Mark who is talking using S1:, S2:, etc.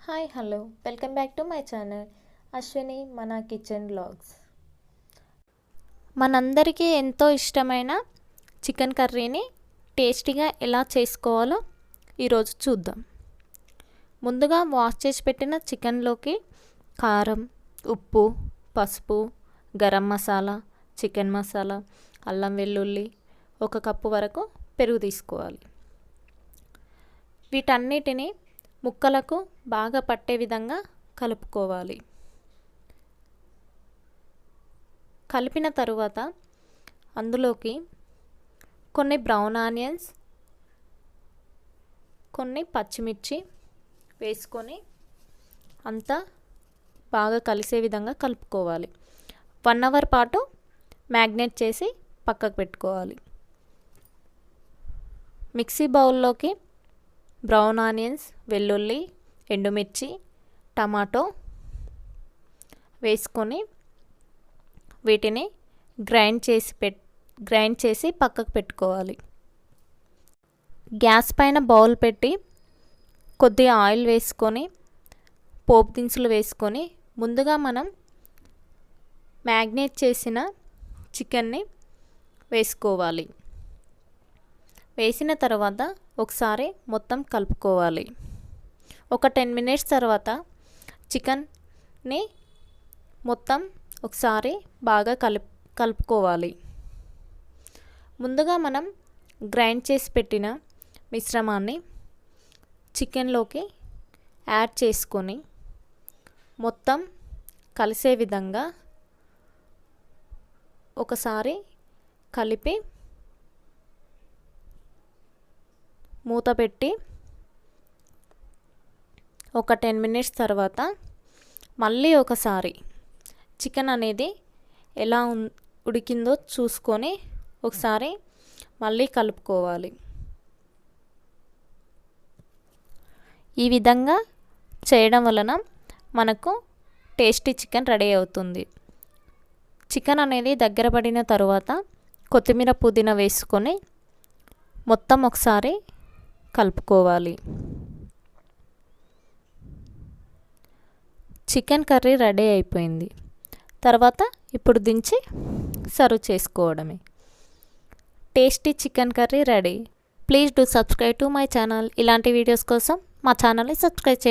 S1: Hi hello welcome back to my channel Ashwini మన kitchen vlogs. మనందరికీ ఎంతో ఇష్టమైన చికెన్ కర్రీని టేస్టీగా ఎలా చేసుకోవాలో ఈరోజు చూద్దాం. ముందుగా వాష్ చేసి పెట్టిన చికెన్లోకి కారం, ఉప్పు, పసుపు, గరం మసాలా, చికెన్ మసాలా, అల్లం వెల్లుల్లి, 1 కప్పు వరకు పెరుగు తీసుకోవాలి. వీటన్నిటిని ముక్కలకు బాగా పట్టే విధంగా కలుపుకోవాలి. కలిపిన తరువాత అందులోకి కొన్ని బ్రౌన్ ఆనియన్స్, కొన్ని పచ్చిమిర్చి వేసుకొని అంతా బాగా కలిసే విధంగా కలుపుకోవాలి. 1 అవర్ పాటు మ్యాగ్నేట్ చేసి పక్కకు పెట్టుకోవాలి. మిక్సీ బౌల్లోకి బ్రౌన్ ఆనియన్స్, వెల్లుల్లి, ఎండుమిర్చి, టమాటో వేసుకొని వీటిని గ్రైండ్ చేసి పక్కకు పెట్టుకోవాలి. గ్యాస్ పైన బౌల్ పెట్టి కొద్దిగా ఆయిల్ వేసుకొని పోపు దినుసులు వేసుకొని ముందుగా మనం మ్యాగ్నేట్ చేసిన చికెన్ని వేసుకోవాలి. వేసిన తర్వాత ఒకసారి మొత్తం కలుపుకోవాలి. ఒక 10 మినిట్స్ తర్వాత చికెన్ని మొత్తం ఒకసారి బాగా కలుపుకోవాలి. ముందుగా మనం గ్రైండ్ చేసి పెట్టిన మిశ్రమాన్ని చికెన్లోకి యాడ్ చేసుకొని మొత్తం కలిసే విధంగా ఒకసారి కలిపి మూత పెట్టి ఒక 10 మినిట్స్ తర్వాత మళ్ళీ ఒకసారి చికెన్ అనేది ఎలా ఉడికిందో చూసుకొని ఒకసారి మళ్ళీ కలుపుకోవాలి. ఈ విధంగా చేయడం వలన మనకు టేస్టీ చికెన్ రెడీ అవుతుంది. చికెన్ అనేది దగ్గర పడిన తర్వాత కొత్తిమీర, పుదీనా వేసుకొని మొత్తం ఒకసారి కలుపుకోవాలి. చికెన్ కర్రీ రెడీ అయిపోయింది. తర్వాత ఇప్పుడు దించి సర్వ్ చేసుకోవడమే. Tasty chicken curry ready. Please do subscribe to my channel. ఇలాంటి వీడియోస్ కోసం మా ఛానల్ని సబ్స్క్రైబ్ చేయండి.